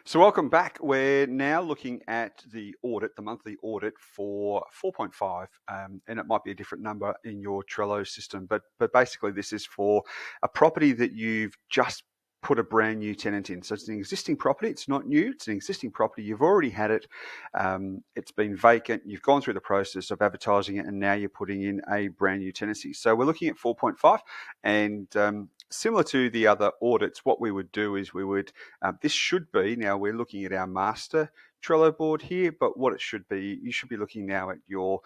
So welcome back. We're now looking at the audit, the monthly audit for 4.5, and it might be a different number in your Trello system, but basically this is for a property that you've just put a brand new tenant in. So it's an existing property. It's not new. It's an existing property. You've already had it. It's been vacant. You've gone through the process of advertising it, and now you're putting in a brand new tenancy. So we're looking at 4.5, and similar to the other audits, what we would do is we would this should be, now we're looking at our master Trello board here, but what it should be, you should be looking now at your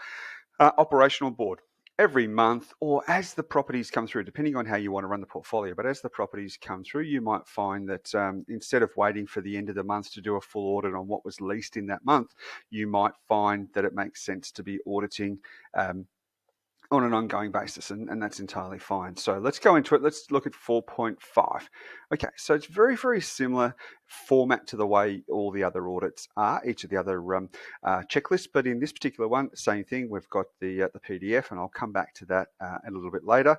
operational board. Every month, or as the properties come through, depending on how you want to run the portfolio, but as the properties come through, you might find that instead of waiting for the end of the month to do a full audit on what was leased in that month, you might find that it makes sense to be auditing on an ongoing basis, and that's entirely fine. So let's go into it. Let's look at 4.5. Okay, so it's very, very similar format to the way all the other audits are, each of the other checklists, but in this particular one, same thing. We've got the PDF, and I'll come back to that a little bit later.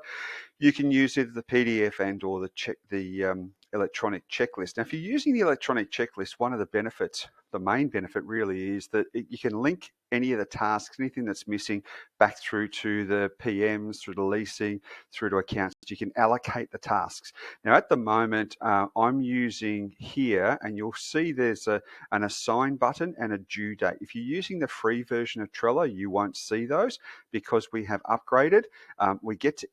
You can use either the PDF and or the electronic checklist. Now, if you're using the electronic checklist, one of the benefits, the main benefit really, is that you can link any of the tasks, anything that's missing, back through to the PMs, through the leasing, through to accounts. You can allocate the tasks. Now, at the moment, I'm using here, and you'll see there's an assign button and a due date. If you're using the free version of Trello, you won't see those because we have upgraded. We get to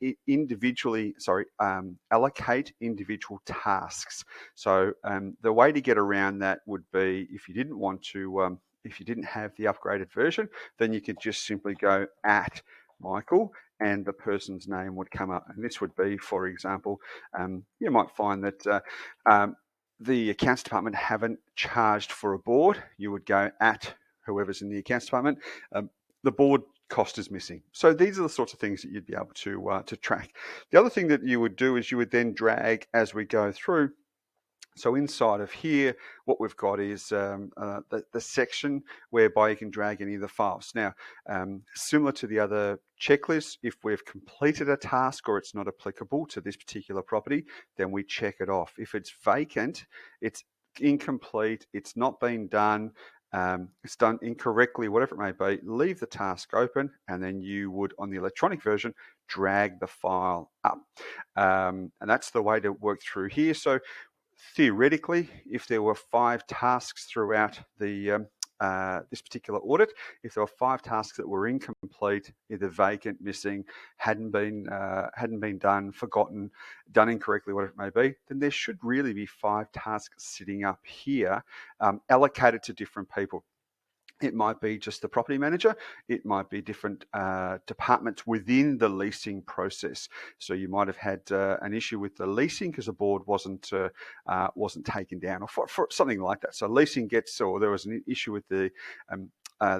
allocate individual tasks. So the way to get around that would be, if you didn't want to, if you didn't have the upgraded version, then you could just simply go at Michael and the person's name would come up. And this would be, for example, you might find that the accounts department haven't charged for a board. You would go at whoever's in the accounts department. The board cost is missing. So these are the sorts of things that you'd be able to track. The other thing that you would do is you would then drag as we go through. So inside of here, what we've got is the section whereby you can drag any of the files. Now, similar to the other checklists, if we've completed a task or it's not applicable to this particular property, then we check it off. If it's vacant, it's incomplete, it's not been done, it's done incorrectly, whatever it may be, leave the task open, and then you would, on the electronic version, drag the file up. And that's the way to work through here. So theoretically, if there were 5 tasks throughout the this particular audit, if there were 5 tasks that were incomplete, either vacant, missing, hadn't been done, forgotten, done incorrectly, whatever it may be, then there should really be 5 tasks sitting up here, allocated to different people. It might be just the property manager. It might be different departments within the leasing process. So you might have had an issue with the leasing because the board wasn't taken down, or for something like that. So leasing gets, or there was an issue with the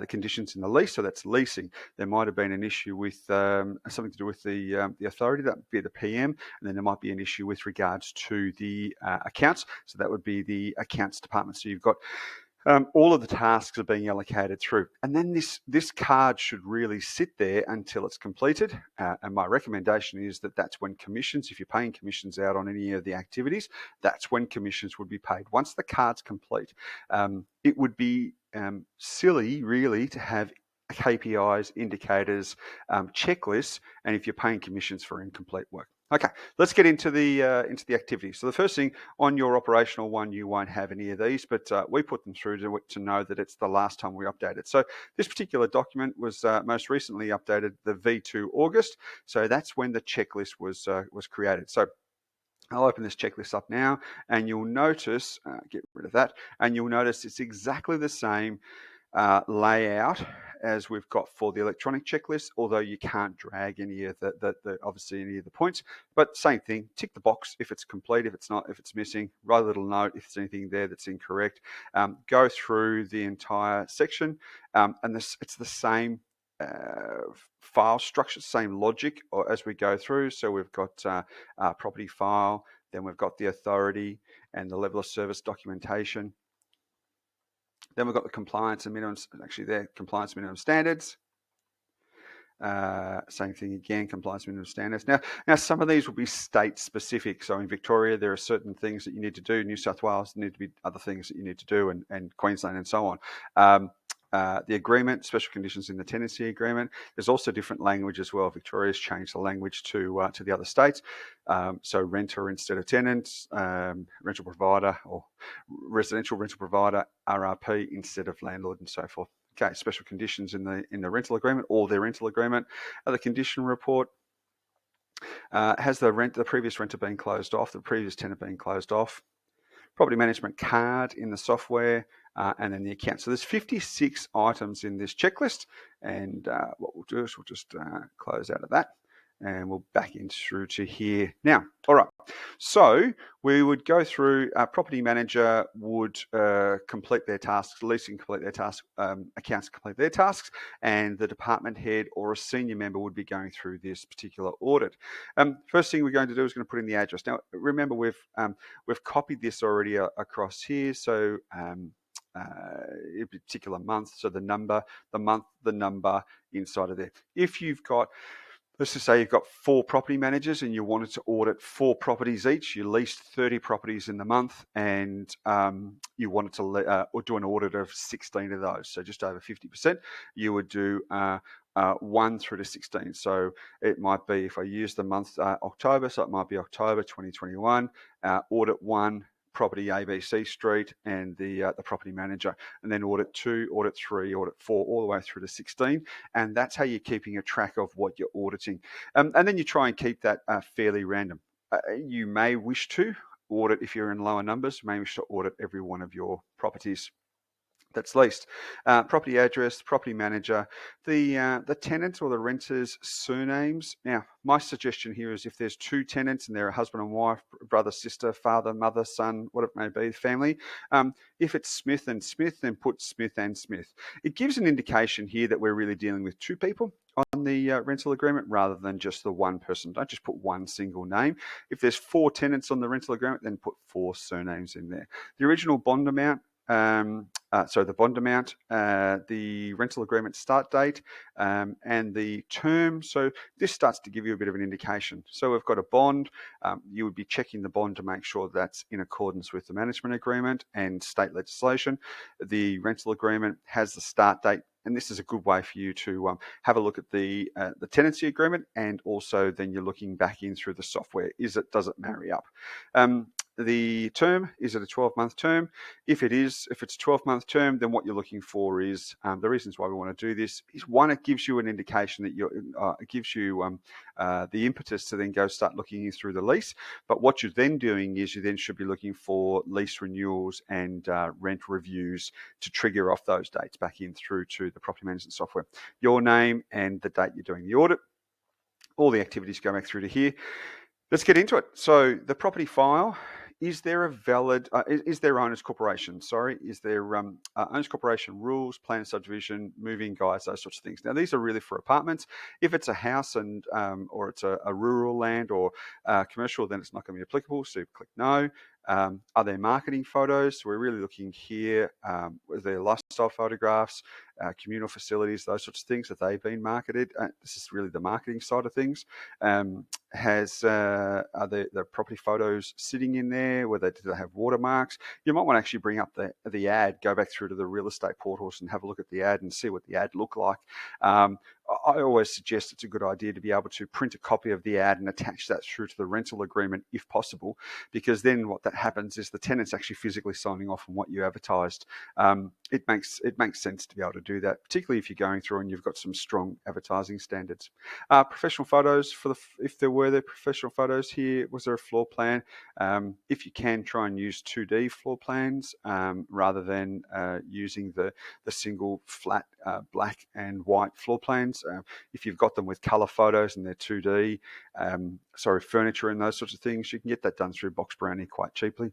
conditions in the lease, so that's leasing. There might have been an issue with something to do with the authority, that would be the PM, and then there might be an issue with regards to the accounts, so that would be the accounts department. So you've got all of the tasks are being allocated through. And then this card should really sit there until it's completed. And my recommendation is that that's when commissions, if you're paying commissions out on any of the activities, that's when commissions would be paid. Once the card's complete, it would be silly really to have KPIs, indicators, checklists, and if you're paying commissions for incomplete work. Okay, let's get into the activity. So the first thing, on your operational one, you won't have any of these, but we put them through to know that it's the last time we updated. So this particular document was most recently updated the V2 August. So that's when the checklist was created. So I'll open this checklist up now, and you'll notice, get rid of that, and you'll notice it's exactly the same layout as we've got for the electronic checklist, although you can't drag any of the obviously any of the points, but same thing, tick the box if it's complete, if it's not, if it's missing, write a little note if there's anything there that's incorrect, go through the entire section, and it's the same file structure, same logic as we go through. So we've got property file, then we've got the authority and the level of service documentation. Then we've got the compliance and minimum, actually there, compliance minimum standards. Same thing again, compliance minimum standards. Now, some of these will be state specific. So in Victoria, there are certain things that you need to do. New South Wales, there need to be other things that you need to do, and Queensland and so on. The agreement, special conditions in the tenancy agreement. There's also different language as well. Victoria's changed the language to the other states. So renter instead of tenants, rental provider or residential rental provider, RRP instead of landlord, and so forth. Okay, special conditions in the rental agreement or their rental agreement. The condition report. Has the previous renter been closed off, the previous tenant been closed off? Property management card in the software, and then the account. So there's 56 items in this checklist, and what we'll do is we'll just close out of that, and we'll back in through to here now. All right, so we would go through, property manager would complete their tasks, leasing complete their tasks, accounts complete their tasks, and the department head or a senior member would be going through this particular audit. First thing we're going to do is going to put in the address. Now, remember, we've copied this already across here, so a particular month, so the number, the month, the number inside of there. If you've got, let's just say you've got 4 property managers and you wanted to audit 4 properties each, you leased 30 properties in the month, and you wanted to do an audit of 16 of those, so just over 50%, you would do 1 through to 16. So it might be, if I use the month October, so it might be October 2021, audit 1, property ABC Street, and the property manager, and then audit 2, audit 3, audit 4, all the way through to 16, and that's how you're keeping a track of what you're auditing. And then you try and keep that fairly random. You may wish to audit, if you're in lower numbers, you may wish to audit every one of your properties that's leased. Property address, property manager, the tenant or the renter's surnames. Now, my suggestion here is if there's 2 tenants and they're a husband and wife, brother, sister, father, mother, son, what it may be, family, if it's Smith and Smith, then put Smith and Smith. It gives an indication here that we're really dealing with 2 people on the rental agreement rather than just the one person. Don't just put one single name. If there's 4 tenants on the rental agreement, then put 4 surnames in there. The original bond amount, the bond amount, the rental agreement start date, and the term. So this starts to give you a bit of an indication. So we've got a bond. You would be checking the bond to make sure that's in accordance with the management agreement and state legislation. The rental agreement has the start date, and this is a good way for you to have a look at the tenancy agreement, and also then you're looking back in through the software. Does it marry up? The term, is it a 12-month term? If it's a 12-month term, then what you're looking for is, the reasons why we want to do this is, one, it gives you an indication that it gives you the impetus to then go start looking through the lease. But what you're then doing is you then should be looking for lease renewals and rent reviews to trigger off those dates back in through to the property management software. Your name and the date you're doing the audit. All the activities go back through to here. Let's get into it. So the property file. Is there a valid, is there owner's corporation? Sorry, is there owner's corporation rules, plan of subdivision, moving guides, those sorts of things? Now, these are really for apartments. If it's a house and or it's a rural land or commercial, then it's not going to be applicable. So click no. Are there marketing photos? So we're really looking here. Are there lifestyle photographs, communal facilities, those sorts of things? Have they been marketed? This is really the marketing side of things. Are the property photos sitting in there? Do they have watermarks? You might want to actually bring up the ad, go back through to the real estate portals and have a look at the ad and see what the ad looked like. I always suggest it's a good idea to be able to print a copy of the ad and attach that through to the rental agreement if possible, because then what that happens is the tenant's actually physically signing off on what you advertised. It makes sense to be able to do that, particularly if you're going through and you've got some strong advertising standards. Professional photos, if there were professional photos here, was there a floor plan? If you can, try and use 2D floor plans rather than using the single flat black and white floor plans. If you've got them with color photos and they're 2D, furniture and those sorts of things, you can get that done through Box Brownie quite cheaply.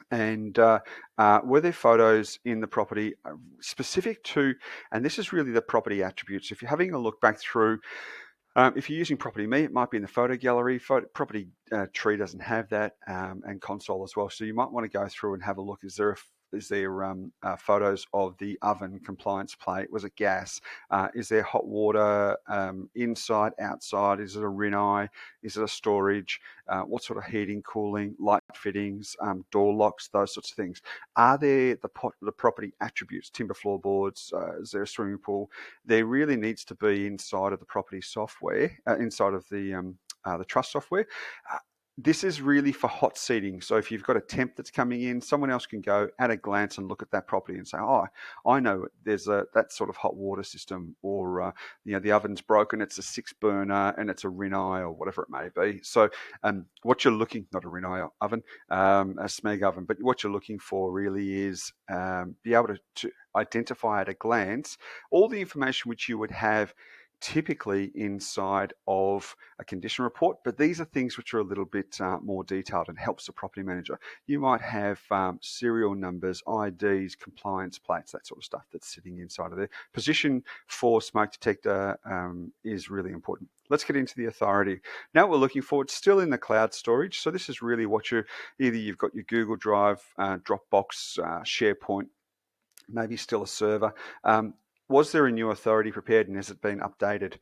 And were there photos in the property specific to, and this is really the property attributes. If you're having a look back through, if you're using Property Me, it might be in the photo gallery. Property Tree doesn't have that, and Console as well. So you might want to go through and have a look. Is there photos of the oven compliance plate? Was it gas? Is there hot water inside, outside? Is it a rinnai? Is it a storage? What sort of heating, cooling, light fittings, door locks, those sorts of things? Are there the property attributes, timber floorboards? Is there a swimming pool? There really needs to be inside of the property software, inside of the trust software. This is really for hot seating. So if you've got a temp that's coming in, someone else can go at a glance and look at that property and say, oh, I know there's that sort of hot water system, or the oven's broken, it's a 6-burner and it's a rinnai or whatever it may be. So what you're looking, not a rinnai oven, a smeg oven, but what you're looking for really is be able to identify at a glance all the information which you would have typically inside of a condition report, but these are things which are a little bit more detailed and helps the property manager. You might have serial numbers, IDs, compliance plates, that sort of stuff that's sitting inside of there. Position for smoke detector is really important. Let's get into the authority. Now what we're looking for, it's still in the cloud storage. So this is really what you've got your Google Drive, Dropbox, SharePoint, maybe still a server. Was there a new authority prepared and has it been updated?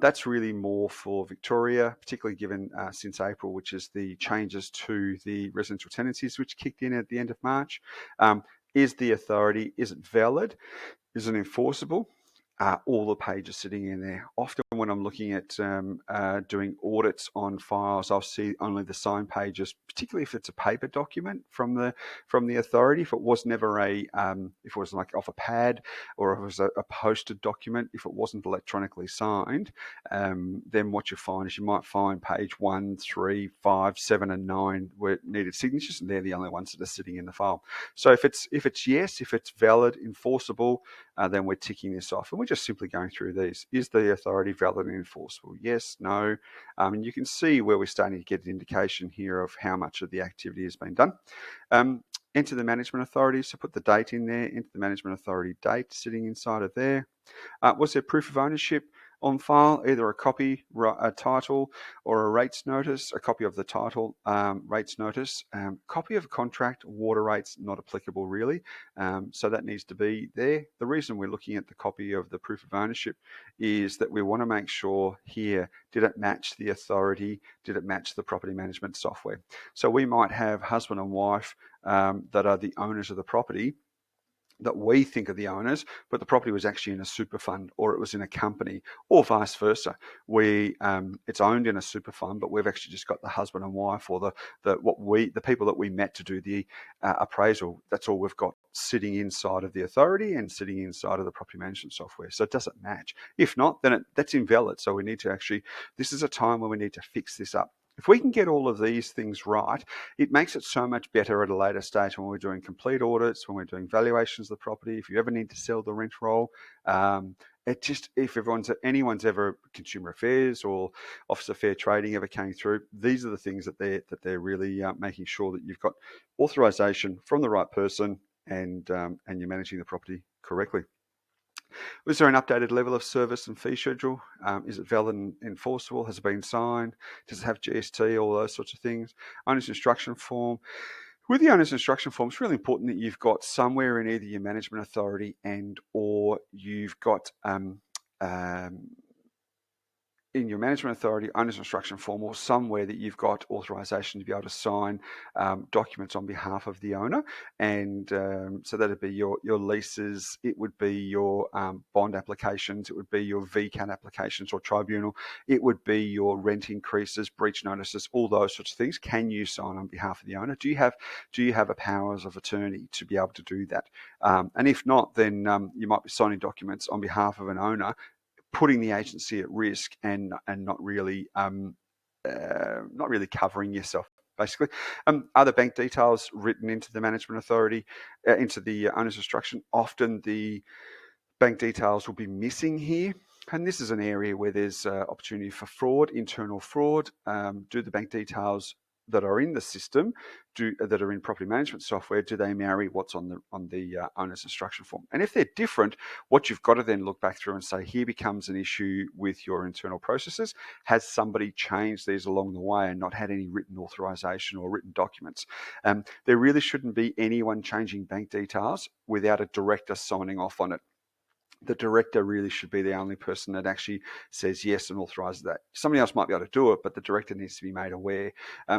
That's really more for Victoria, particularly given since April, which is the changes to the residential tenancies, which kicked in at the end of March. Is the authority, is it valid? Is it enforceable? All the pages sitting in there. Often when I'm looking at doing audits on files, I'll see only the signed pages, particularly if it's a paper document from the authority. If it was never if it was like off a pad, or if it was a posted document, if it wasn't electronically signed, then what you find is you might find page 1, 3, 5, 7, and 9 where it needed signatures, and they're the only ones that are sitting in the file. So if it's yes, if it's valid, enforceable, then we're ticking this off. And we're just simply going through these. Is the authority valid and enforceable? Yes, no. And you can see where we're starting to get an indication here of how much of the activity has been done. Enter the management authority. So put the date in there, enter the management authority date sitting inside of there. Was there proof of ownership on file, either a copy, a title, or a rates notice? A copy of the title, rates notice, copy of contract, water rates, not applicable really. So that needs to be there. The reason we're looking at the copy of the proof of ownership is that we want to make sure here, did it match the authority? Did it match the property management software? So we might have husband and wife that are the owners of the property, that we think are the owners, but the property was actually in a super fund, or it was in a company, or vice versa. It's owned in a super fund, but we've actually just got the husband and wife, or the people that we met to do the appraisal. That's all we've got sitting inside of the authority and sitting inside of the property management software. So it doesn't match. If not, then that's invalid. So we need to this is a time where we need to fix this up. If we can get all of these things right, it makes it so much better at a later stage when we're doing complete audits, when we're doing valuations of the property. If you ever need to sell the rent roll, if anyone's ever Consumer Affairs or Office of Fair Trading ever came through, these are the things that they're really making sure that you've got authorization from the right person and you're managing the property correctly. Was there an updated level of service and fee schedule? Is it valid and enforceable? Has it been signed? Does it have GST? All those sorts of things. Owner's instruction form. With the owner's instruction form, it's really important that you've got somewhere in either your management authority or you've got in your management authority owner's instruction form, or somewhere that you've got authorization to be able to sign documents on behalf of the owner. And so that'd be your leases, it would be your bond applications, it would be your VCAT applications or tribunal, it would be your rent increases, breach notices, all those sorts of things. Can you sign on behalf of the owner? Do you have a powers of attorney to be able to do that? And if not, then you might be signing documents on behalf of an owner, putting the agency at risk and not really covering yourself, basically. Are the bank details written into the management authority, into the owner's instruction? Often the bank details will be missing here. And this is an area where there's opportunity for fraud, internal fraud. Do the bank details that are in the system, that are in property management software, do they marry what's on the owner's instruction form? And if they're different, what you've got to then look back through and say, here becomes an issue with your internal processes. Has somebody changed these along the way and not had any written authorization or written documents? There really shouldn't be anyone changing bank details without a director signing off on it. The director really should be the only person that actually says yes and authorises that. Somebody else might be able to do it, but the director needs to be made aware.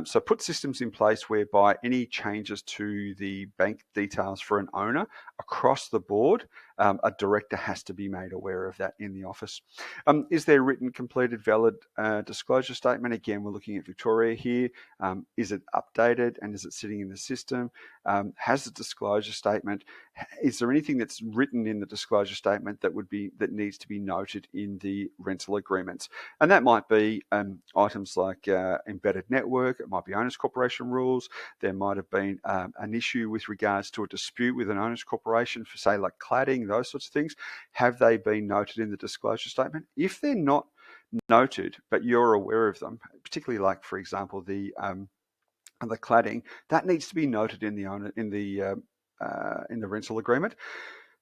So put systems in place whereby any changes to the bank details for an owner across the board, a director has to be made aware of that in the office. Is there written, completed, valid disclosure statement? Again, we're looking at Victoria here. Is it updated and is it sitting in the system? Has the disclosure statement, is there anything that's written in the disclosure statement that needs to be noted in the rental agreements? And that might be items like embedded network, it might be owners corporation rules, there might have been an issue with regards to a dispute with an owners corporation for, say, like cladding, those sorts of things. Have they been noted in the disclosure statement? If they're not noted, but you're aware of them, particularly like, for example, the cladding, that needs to be noted in the rental agreement,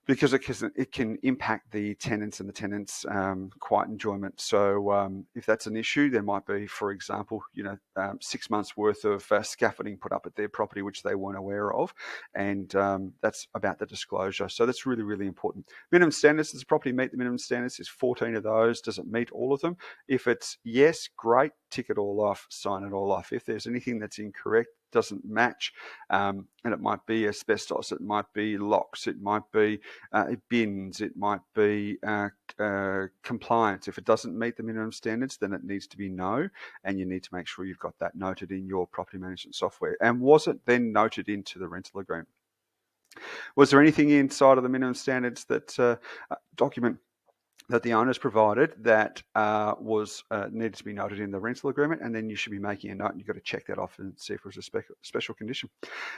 because it can impact the tenants and the tenants' quiet enjoyment. So if that's an issue, there might be, for example, 6 months worth of scaffolding put up at their property which they weren't aware of, and that's about the disclosure. So that's really, really important. Minimum standards: does the property meet the minimum standards? There's 14 of those. Does it meet all of them? If it's yes, great, tick it all off, sign it all off. If there's anything that's incorrect, doesn't match, and it might be asbestos, it might be locks, it might be bins, it might be compliance. If it doesn't meet the minimum standards, then it needs to be no, and you need to make sure you've got that noted in your property management software. And was it then noted into the rental agreement? Was there anything inside of the minimum standards that document that the owners provided that needed to be noted in the rental agreement? And then you should be making a note, and you've got to check that off and see if it was a special condition.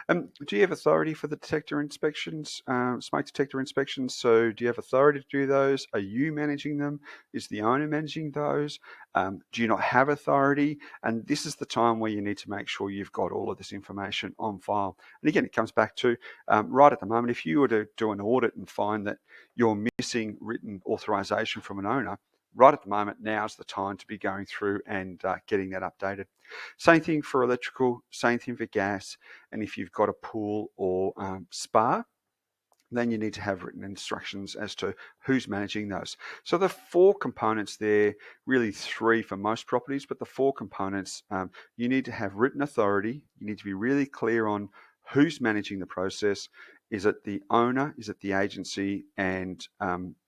Do you have authority for the detector inspections, smoke detector inspections? So do you have authority to do those? Are you managing them? Is the owner managing those? Do you not have authority? And this is the time where you need to make sure you've got all of this information on file. And again, it comes back to right at the moment, if you were to do an audit and find that you're missing written authorization from an owner, right at the moment, now's the time to be going through and getting that updated. Same thing for electrical, same thing for gas. And if you've got a pool or spa, then you need to have written instructions as to who's managing those. So the 4 components there, really 3 for most properties, but the 4 components, you need to have written authority. You need to be really clear on who's managing the process. Is it the owner? Is it the agency? And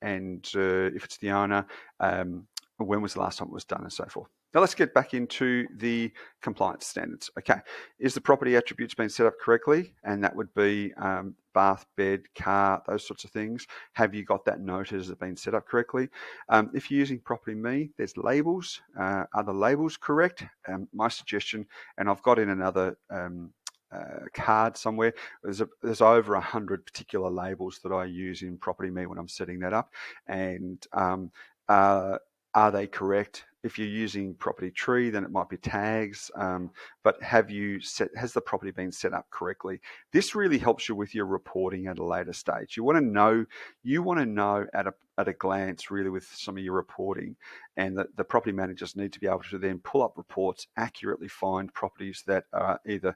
if it's the owner, when was the last time it was done, and so forth. Now let's get back into the compliance standards. Okay, is the property attributes being set up correctly? And that would be bath, bed, car, those sorts of things. Have you got that noted? Has it been set up correctly? If you're using Property Me, there's labels. Are the labels correct? My suggestion, and I've got in another card somewhere, there's over 100 particular labels that I use in Property Me when I'm setting that up, and are they correct? If you're using Property Tree, then it might be tags, but has the property been set up correctly? This really helps you with your reporting at a later stage. You want to know at a glance, really, with some of your reporting, and the property managers need to be able to then pull up reports, accurately find properties that are either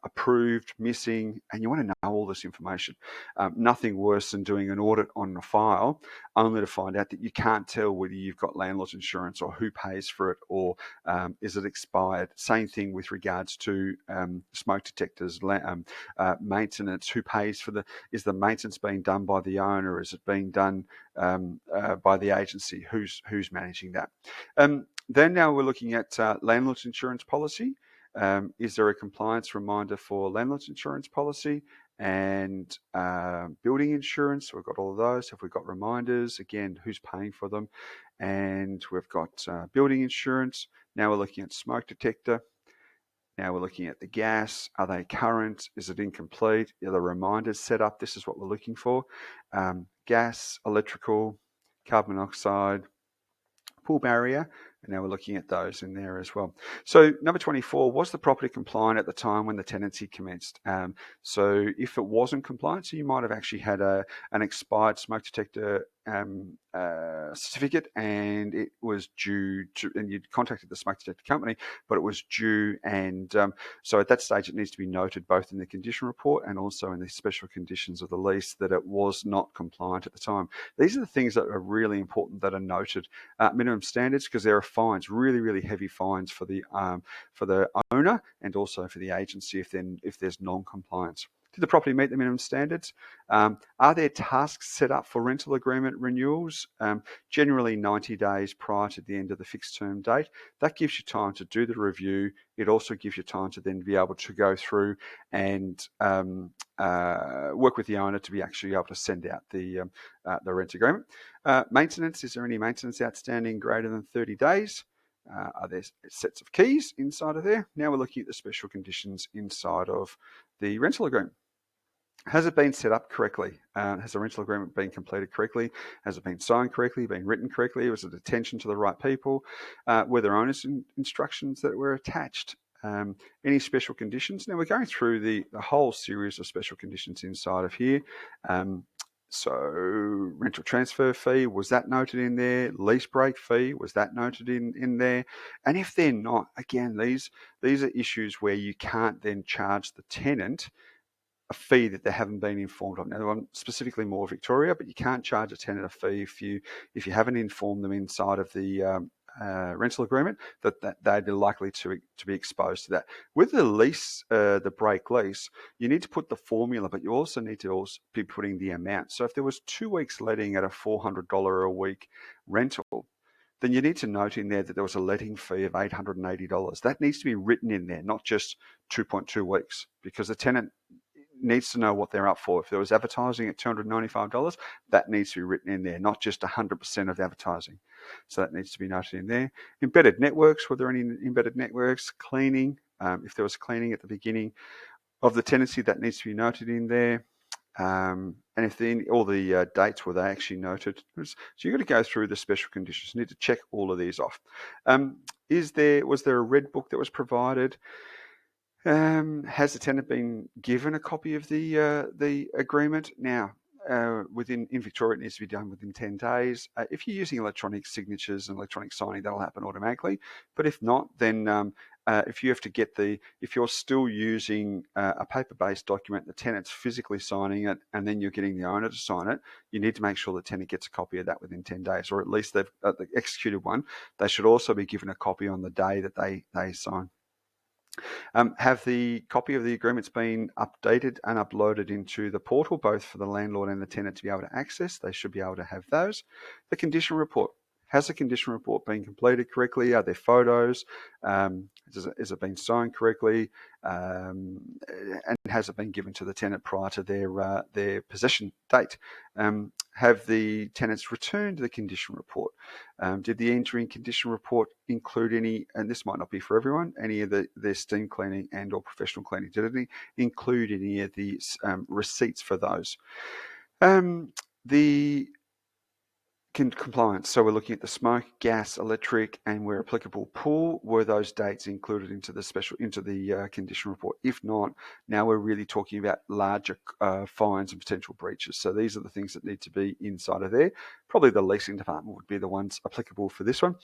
approved, missing, and you want to know all this information. Nothing worse than doing an audit on a file only to find out that you can't tell whether you've got landlord's insurance or who pays for it, or is it expired. Same thing with regards to smoke detectors, maintenance. Who pays for is the maintenance being done by the owner? Is it being done by the agency? Who's managing that? Then now we're looking at landlord's insurance policy. Is there a compliance reminder for landlord's insurance policy and building insurance? We've got all of those. Have we got reminders? Again, who's paying for them? And we've got building insurance. Now we're looking at smoke detector. Now we're looking at the gas. Are they current? Is it incomplete? Are the reminders set up? This is what we're looking for. Gas, electrical, carbon monoxide, pool barrier. And now we're looking at those in there as well. So number 24, was the property compliant at the time when the tenancy commenced? So if it wasn't compliant, so you might have actually had an expired smoke detector certificate, and it was due to, and you'd contacted the smoke detector company, but it was due, and so at that stage it needs to be noted both in the condition report and also in the special conditions of the lease that it was not compliant at the time. These are the things that are really important that are noted. Minimum standards, because there are fines, really heavy fines for the owner and also for the agency if there's non-compliance. Did the property meet the minimum standards? Are there tasks set up for rental agreement renewals? Generally 90 days prior to the end of the fixed term date. That gives you time to do the review. It also gives you time to then be able to go through and work with the owner to be actually able to send out the rent agreement. Maintenance, is there any maintenance outstanding greater than 30 days? Are there sets of keys inside of there? Now we're looking at the special conditions inside of the rental agreement. Has it been set up correctly? Has the rental agreement been completed correctly? Has it been signed correctly, been written correctly? Was it attention to the right people? Were there owner's instructions that were attached? Any special conditions? Now we're going through the whole series of special conditions inside of here. So rental transfer fee, was that noted in there? Lease break fee, was that noted in there? And if they're not, again, these are issues where you can't then charge the tenant a fee that they haven't been informed of. Now, I'm specifically more Victoria, but you can't charge a tenant a fee if you haven't informed them inside of the rental agreement that they'd be likely to be exposed to that. With the lease, the break lease, you need to put the formula, but you also need to be putting the amount. So if there was 2 weeks letting at a $400 a week rental, then you need to note in there that there was a letting fee of $880. That needs to be written in there, not just 2.2 weeks, because the tenant needs to know what they're up for. If there was advertising at $295, that needs to be written in there, not just 100% of the advertising. So that needs to be noted in there. Embedded networks, were there any embedded networks? Cleaning, if there was cleaning at the beginning of the tenancy, that needs to be noted in there. And if all the dates were they actually noted. So you've got to go through the special conditions. You need to check all of these off. Was there a red book that was provided? Has the tenant been given a copy of the agreement? Now, in Victoria, it needs to be done within 10 days. If you're using electronic signatures and electronic signing, that'll happen automatically. But if not, then if you're still using a paper-based document, the tenant's physically signing it, and then you're getting the owner to sign it, you need to make sure the tenant gets a copy of that within 10 days, or at least they've the executed one. They should also be given a copy on the day that they sign. Have the copy of the agreements been updated and uploaded into the portal, both for the landlord and the tenant to be able to access? They should be able to have those. The condition report. Has the condition report been completed correctly? Are there photos? Has it been signed correctly? And has it been given to the tenant prior to their possession date? Have the tenants returned the condition report? Did the entering condition report include any, and this might not be for everyone, any of their steam cleaning and or professional cleaning? Did it include any of the receipts for those? The compliance. So we're looking at the smoke, gas, electric, and where applicable pool. Were those dates included into the condition report? If not, now we're really talking about larger fines and potential breaches. So these are the things that need to be inside of there. Probably the leasing department would be the ones applicable for this one.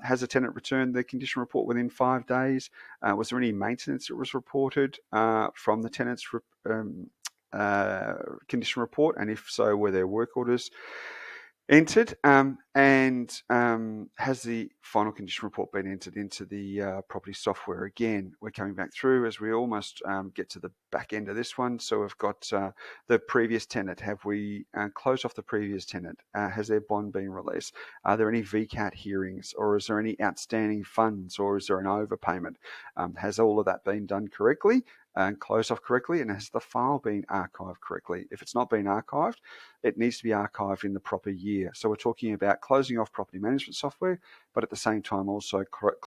Has a tenant returned the condition report within 5 days? Was there any maintenance that was reported from the tenant's condition report? And if so, were there work orders entered? And has the final condition report been entered into the property software? Again, we're coming back through as we almost get to the back end of this one. So we've got the previous tenant. Have we closed off the previous tenant? Has their bond been released? Are there any VCAT hearings, or is there any outstanding funds, or is there an overpayment? Has all of that been done correctly and closed off correctly? And has the file been archived correctly? If it's not been archived, it needs to be archived in the proper year. So we're talking about closing off property management software, but at the same time also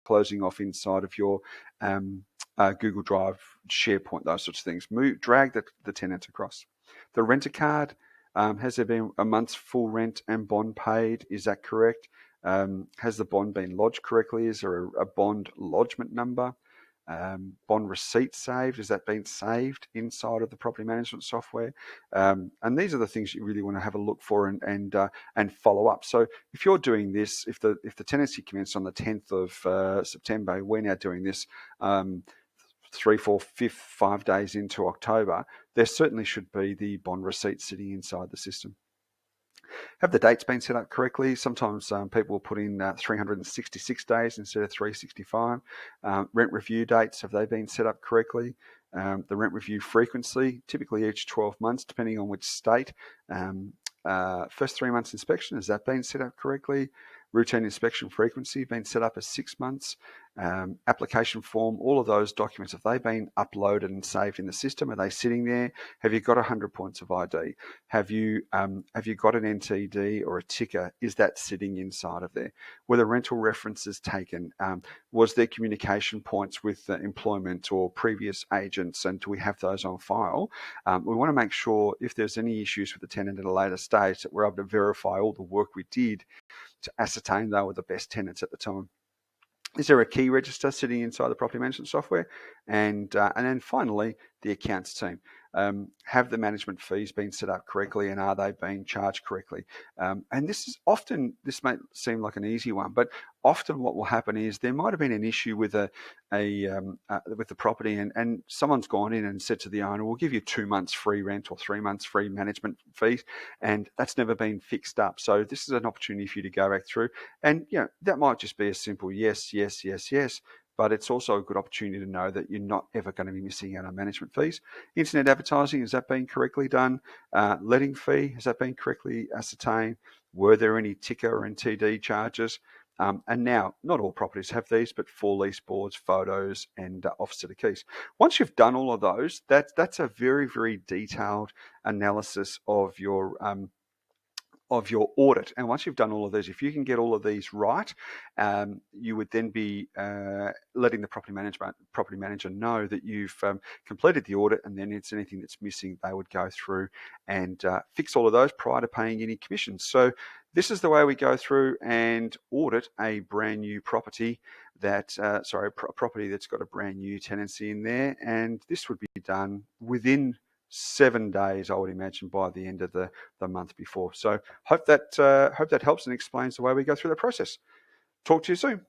closing off inside of your Google Drive, SharePoint, those sorts of things. Drag the tenant across. The renter card, has there been a month's full rent and bond paid? Is that correct? Has the bond been lodged correctly? Is there a bond lodgement number? Bond receipt saved, has that been saved inside of the property management software? And these are the things you really want to have a look for and follow up. So if you're doing this, if the tenancy commenced on the 10th of September, we're now doing this 3, 4, 5 days into October, there certainly should be the bond receipt sitting inside the system. Have the dates been set up correctly? Sometimes people will put in 366 days instead of 365. Rent review dates, have they been set up correctly? The rent review frequency, typically each 12 months, depending on which state. First 3 months inspection, has that been set up correctly? Routine inspection frequency been set up as 6 months. Application form, all of those documents, have they been uploaded and saved in the system? Are they sitting there? Have you got 100 points of ID? Have you got an NTD or a ticker? Is that sitting inside of there? Were the rental references taken? Was there communication points with employment or previous agents, and do we have those on file? We want to make sure if there's any issues with the tenant at a later stage that we're able to verify all the work we did to ascertain they were the best tenants at the time. Is there a key register sitting inside the property management software? And then finally, the accounts team. Have the management fees been set up correctly, and are they being charged correctly? And this may seem like an easy one, but often what will happen is there might have been an issue with with the property, and someone's gone in and said to the owner, we'll give you 2 months free rent or 3 months free management fees, and that's never been fixed up. So this is an opportunity for you to go back through, and that might just be a simple yes, yes, yes, yes. But it's also a good opportunity to know that you're not ever going to be missing out on management fees. Internet advertising, has that been correctly done? Letting fee, has that been correctly ascertained? Were there any ticker or NTD charges? And now, not all properties have these, but for lease boards, photos, and officer to keys. Once you've done all of those, that's a very, very detailed analysis of your audit. And once you've done all of these, if you can get all of these right, you would then be letting the property manager know that you've completed the audit, and then if there's anything that's missing, they would go through and fix all of those prior to paying any commissions. So this is the way we go through and audit a brand new property property that's got a brand new tenancy in there. And this would be done within 7 days, I would imagine, by the end of the month before. So hope that helps and explains the way we go through the process. Talk to you soon.